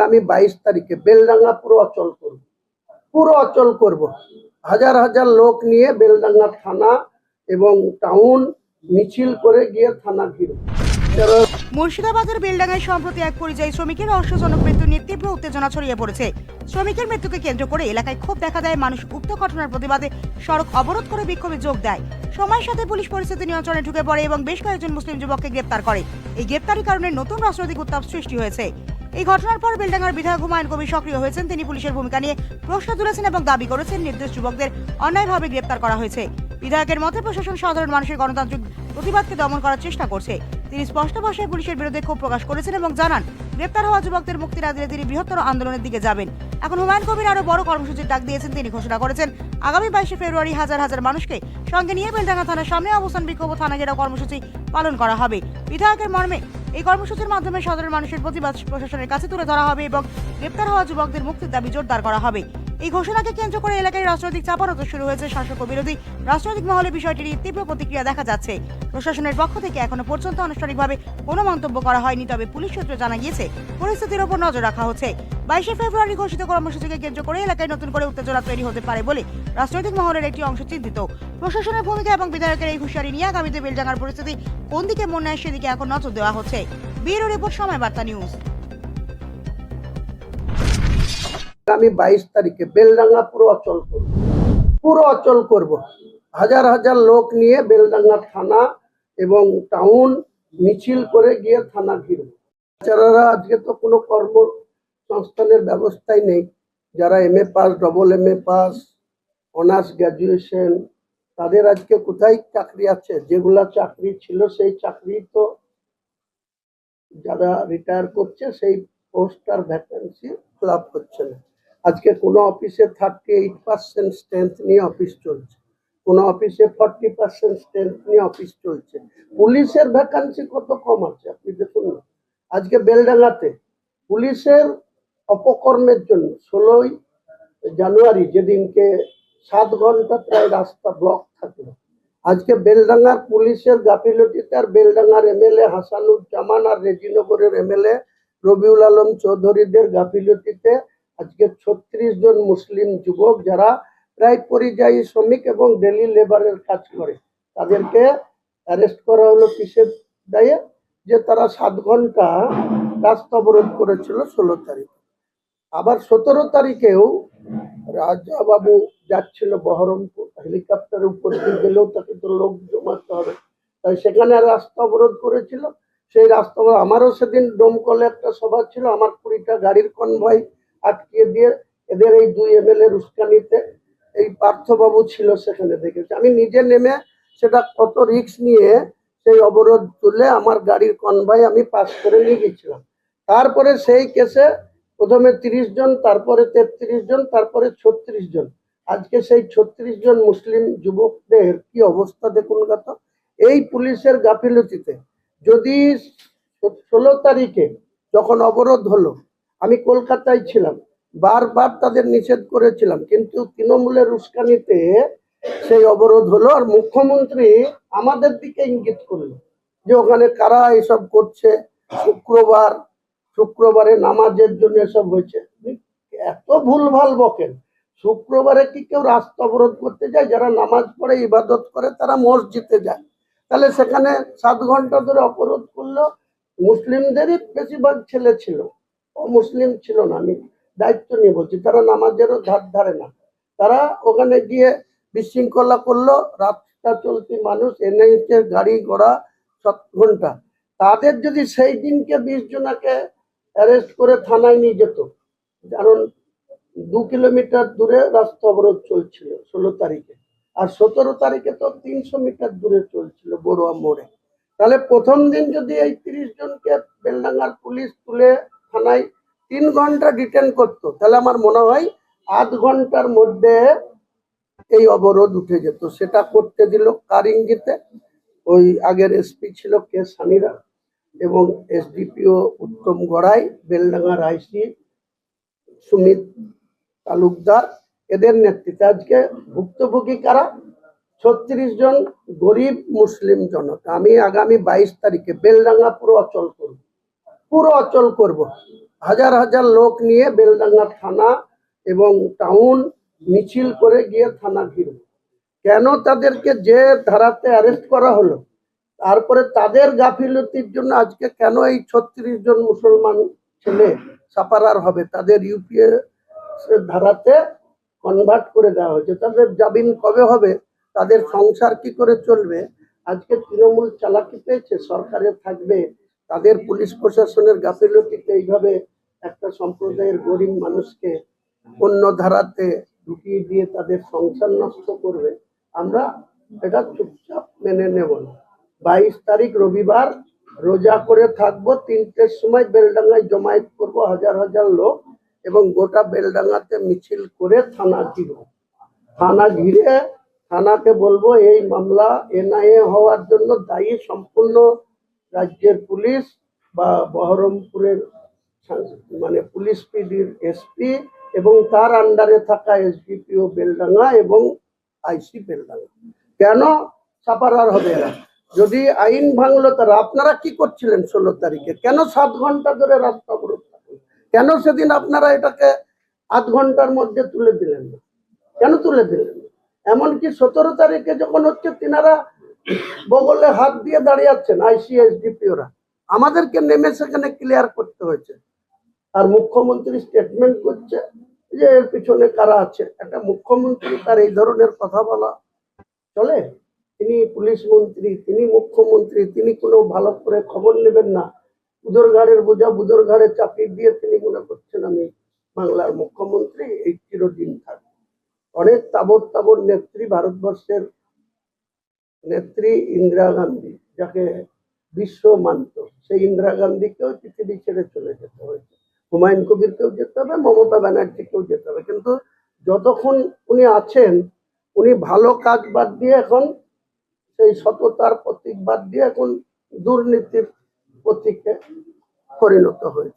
আমি 22 তারিখে বেলডাঙ্গা পুরো অচল করব। হাজার হাজার লোক নিয়ে বেলডাঙ্গা থানা এবং টাউন মিছিল করে গিয়ে থানা ঘিরব। মুর্শিদাবাদের বেলডাঙ্গায় সম্প্রতি এক পরিযায়ী শ্রমিকের রহস্যজনক মৃত্যু নিয়ে তীব্র উত্তেজনা ছড়িয়ে পড়েছে। শ্রমিকের মৃত্যুকে কেন্দ্র করে এলাকায় ক্ষোভ দেখা দেয়। মানুষ উক্ত ঘটনার প্রতিবাদে সড়ক অবরোধ করে বিক্ষোভে যোগ দেয়। সময়ের সাথে পুলিশ পরিস্থিতি নিয়ন্ত্রণে ঢুকে পড়ে এবং বেশ কয়েকজন মুসলিম যুবককে গ্রেপ্তার করে। এই গ্রেপ্তারির কারণে নতুন রাজনৈতিক উত্তাপ সৃষ্টি হয়েছে। এই ঘটনার পর বেলডাঙ্গার বিধায়ক হুমায়ুন কবির সক্রিয় হয়েছেন। তিনি পুলিশের ভূমিকা নিয়ে প্রশ্ন তুলেছেন এবং দাবি করেছেন নির্দোষ যুবকদের অন্যায়ভাবে গ্রেপ্তার করা হয়েছে। বিধায়কের মতে প্রশাসন সাধারণ মানুষের গণতান্ত্রিক প্রতিবাদকে দমন করার চেষ্টা করছে। তিনি স্পষ্ট ভাষায় পুলিশের বিরুদ্ধে ক্ষোভ প্রকাশ করেছেন এবং জানান গ্রেপ্তার হওয়া যুবকদের মুক্তি না দিলে তিনি বৃহত্তর আন্দোলনের দিকে যাবেন। এখন হুমায়ুন কবির আরো বড় কর্মসূচির ডাক দিয়েছেন। তিনি ঘোষণা করেছেন আগামী 22 ফেব্রুয়ারি হাজার হাজার মানুষকে সঙ্গে নিয়ে বেলডাঙ্গা থানার সামনে অবস্থান বিক্ষোভ ও থানা ঘেরাও কর্মসূচি পালন করা হবে। বিধায়কের মর্মে এই কর্মসূচির মাধ্যমে সাধারণ মানুষের প্রতিবাদ প্রশাসনের কাছে তুলে ধরা হবে এবং গ্রেপ্তার হওয়া যুবকদের মুক্তির দাবি জোরদার করা হবে। এই ঘোষণাকে কেন্দ্র করে এলাকায় রাজনৈতিক চাপানোতর শুরু হয়েছে। শাসক ও বিরোধী রাজনৈতিক মহলে বিষয়টি নিয়ে তীব্র প্রতিক্রিয়া দেখা যাচ্ছে। প্রশাসনের পক্ষ থেকে এখনো পর্যন্ত আনুষ্ঠানিকভাবে কোনো মন্তব্য করা হয়নি, তবে পুলিশ সূত্রে জানা গিয়েছে পরিস্থিতির উপর নজর রাখা হচ্ছে। 22 ফেব্রুয়ারি ঘোষিত কর্মসূচিকে কেন্দ্র করে এলাকায় নতুন করে উত্তেজনা তৈরি হতে পারে বলে রাজনৈতিক মহলের একটি অংশ চিন্তিত। প্রশাসনের ভূমিকা এবং বিধায়কের এই হুঁশিয়ারি নিয়ে আগামীতে বেলডাঙ্গার পরিস্থিতি কোন দিকে মন নেয় সেদিকে এখন নজর দেওয়া হচ্ছে। ব্যুরো রিপোর্ট, সময় বার্তা নিউজ। আমি 22 তারিখে বেলডাঙ্গা পুরো অচল করব। হাজার হাজার লোক নিয়ে বেলডাঙ্গা থানা এবং টাউন মিছিল করে গিয়ে থানা ঘিরব। বেচারারা আজকে তো কোনো কর্মসংস্থানের ব্যবস্থাই নেই। যারা MA pass, double MA pass, honours graduation, তাদের আজকে কোথায় চাকরি আছে? যেগুলা চাকরি ছিল সেই চাকরি তো যারা রিটায়ার করছে সেই পোস্ট আর ভ্যাকেন্সি ফিল আপ হচ্ছে না। আজকে কোনো অফিসে 38% স্ট্রেংথ নিয়ে অফিস চলছে, কোনো অফিসে 40% স্ট্রেংথ নিয়ে অফিস চলছে। পুলিশের ভ্যাকেন্সি কত কম আছে আপনি দেখুন না। আজকে বেলডাঙ্গাতে পুলিশের অপকর্মের জন্য 16 জানুয়ারি যেদিনকে 7 ঘন্টা প্রায় রাস্তা ব্লক থাকলো, আজকে বেলডাঙ্গার পুলিশের গাফিলতিতে আর বেলডাঙ্গার MLA হাসানুজ্জামান আর রেজিনগরের MLA রবিউল আলম চৌধুরীদের গাফিলতিতে আজকে 36 জন মুসলিম যুবক যারা প্রায় পরিযায়ী শ্রমিক এবং ডেলি লেবারের কাজ করে, তাদেরকে অ্যারেস্ট করা হলো কিসের দায়ে? যে তারা 7 ঘন্টা রাস্তা অবরোধ করেছিল 16 তারিখ। আবার 17 তারিখেও রাজা বাবু যাচ্ছিল বহরমপুর, হেলিকপ্টারের উপর দিয়ে গেলেও তাকে তো লোক জমাতে হবে, তাই সেখানে রাস্তা অবরোধ করেছিল। সেই রাস্তা আমারও সেদিন ডোমকলে একটা সভা ছিল, আমার 20টা গাড়ির কনভয় আটকে দিয়ে এদের এই 2 MLA উস্কানিতে এই পার্থবাবু ছিল সেখানে, দেখেছি আমি নিজে নেমে সেটা কত রিস্ক নিয়ে সেই অবরোধ তুলে আমার গাড়ির কনভয় আমি পাস করে নিয়ে গেছিলাম। তারপরে সেই কেসে প্রথমে 30 জন, তারপরে 33 জন, তারপরে 36 জন। আজকে সেই 36 জন মুসলিম যুবকদের কি অবস্থা দেখুন কত। এই পুলিশের গাফিলতিতে যদি 16 তারিখে যখন অবরোধ হলো, আমি কলকাতায় ছিলাম, বারবার তাদের নিষেধ করেছিলাম, কিন্তু তৃণমূলের উস্কানিতে সেই অবরোধ হলো। আর মুখ্যমন্ত্রী আমাদের দিকে ইঙ্গিত করলো যে ওখানে কারা এসব করছে, শুক্রবারে নামাজের জন্য এসব হয়েছে। এত ভুলভাল বকেন। শুক্রবারে কি কেউ রাস্তা অবরোধ করতে যায়? যারা নামাজ পড়ে ইবাদত করে তারা মসজিদে যায়। তাহলে সেখানে 7 ঘন্টা ধরে অবরোধ করলো। মুসলিমদেরই বেশিরভাগ ছেলে ছিল, অমুসলিম ছিল না। আমি দায়িত্ব নিয়ে বলছি, তারা নামাজেরও ধারে না। তারা ওখানে গিয়ে বিশৃঙ্খলা করলো। রাস্তা চলতি মানুষ, NH-এর গাড়ি ঘোড়া 7 ঘন্টা। তাদের যদি সেই দিনকে 20 জনাকে অ্যারেস্ট করে থানায় নিয়ে যেত, কারণ 2 কিলোমিটার দূরে রাস্তা অবরোধ চলছিল 16 তারিখে, আর 17 তারিখে তো 300 মিটার দূরে চলছিল বড়ুয়া মোড়ে। তাহলে প্রথম দিন যদি এই 30 জনকে বেলডাঙ্গার পুলিশ তুলে থানায় 3 ঘন্টা ডিটেন করতো, তাহলে আমার মনে হয় আধ ঘন্টার মধ্যে এই অবরোধ উঠে যেত। সেটা করতে দিল কার ইঙ্গিতে? ওই আগের SP ছিল কে সানিরা এবং SDPO উত্তম গড়াই, বেলডাঙ্গার IC সুমিত তালুকদার, এদের নেতৃত্বে আজকে ভুক্তভোগী কারা? 36 জন গরিব মুসলিম জনতা। আমি আগামী 22 তারিখে বেলডাঙ্গা পুরো অচল করব। হাজার হাজার লোক নিয়ে বেলডাঙ্গা থানা এবং টাউন মিছিল করে গিয়ে থানা ঘিরব। কেন তাদেরকে যে ধারাতে অ্যারেস্ট করা হলো, তারপরে তাদের গাফিলতির জন্য আজকে কেন এই 36 জন মুসলমান ছেলে সাপারার হবে, তাদের ইউপিএ ধারাতে কনভার্ট করে দেওয়া হয়েছে। তাদের জামিন কবে হবে, তাদের সংসার কি করে চলবে? আজকে তৃণমূল চালাকি পেয়েছে, সরকারে থাকবে, তাদের পুলিশ প্রশাসনের গাফিলতিতে এইভাবে একটা সম্প্রদায়ের গরিব মানুষকে অন্য ধারাতে ঢুকিয়ে দিয়ে তাদের সংসার নষ্ট করবে। আমরা এটা চুপচাপ মেনে নেব না। 22 তারিখ রবিবার রোজা করে থাকবো, 3টের সময় বেলডাঙ্গায় জমায়েত করব হাজার হাজার লোক এবং গোটা বেলডাঙ্গাতে মিছিল করে থানা ঘিরব। থানা ঘিরে থানাকে বলবো এই মামলা এনআইএ হওয়ার জন্য দায়ী সম্পূর্ণ রাজ্যের পুলিশ বা বহরমপুরের মানে পুলিশ পিডির এসপি এবং তার আন্ডারে থাকা এসডিপিও বেলডাঙ্গা এবং আইসি বেলডাঙ্গা। কেন সাপারার হবে এরা? যদি আইন ভাঙলো তারা, আপনারা কি করছিলেন 16 তারিখে? কেন 7 ঘন্টা ধরে রাস্তা অবরোধ থাকলো? কেন সেদিন আপনারা এটাকে আধ ঘন্টার মধ্যে তুলে দিলেন না? কেন তুলে দিলেন না? এমনকি 17 তারিখে যখন হচ্ছে তিনারা বগলে হাত দিয়ে দাঁড়িয়ে আছেন আইসি এসডিপিওরা, আমাদেরকে নেমে সেখানে ক্লিয়ার করতে হয়েছে। আর মুখ্যমন্ত্রী স্টেটমেন্ট করছে যে এর পিছনে কারা আছে। একটা মুখ্যমন্ত্রী তার এই ধরনের কথা বলা চলে? তিনি পুলিশ মন্ত্রী, তিনি মুখ্যমন্ত্রী, তিনি কোনো ভালো করে খবর নেবেন না? বুধর ঘাড়ের বোঝা বুধর ঘাড়ে চাপিয়ে দিয়ে তিনি মনে করছেন আমি বাংলার মুখ্যমন্ত্রী, এই চিরদিন থাকবে। অনেক তাবর তাবর নেত্রী, ভারতবর্ষের নেত্রী ইন্দিরা গান্ধী, যাকে বিশ্ব মানত, সেই ইন্দিরা গান্ধীকেও পৃথিবী ছেড়ে চলে যেতে হয়েছে, হুমায়ুন কবিরকেও যেতে হবে, মমতা ব্যানার্জিকেও যেতে হবে। কিন্তু যতক্ষণ উনি আছেন, উনি ভালো কাজ বাদ দিয়ে এখন সেই সততার প্রতীক বাদ দিয়ে এখন দুর্নীতির প্রতীকে পরিণত হয়েছে।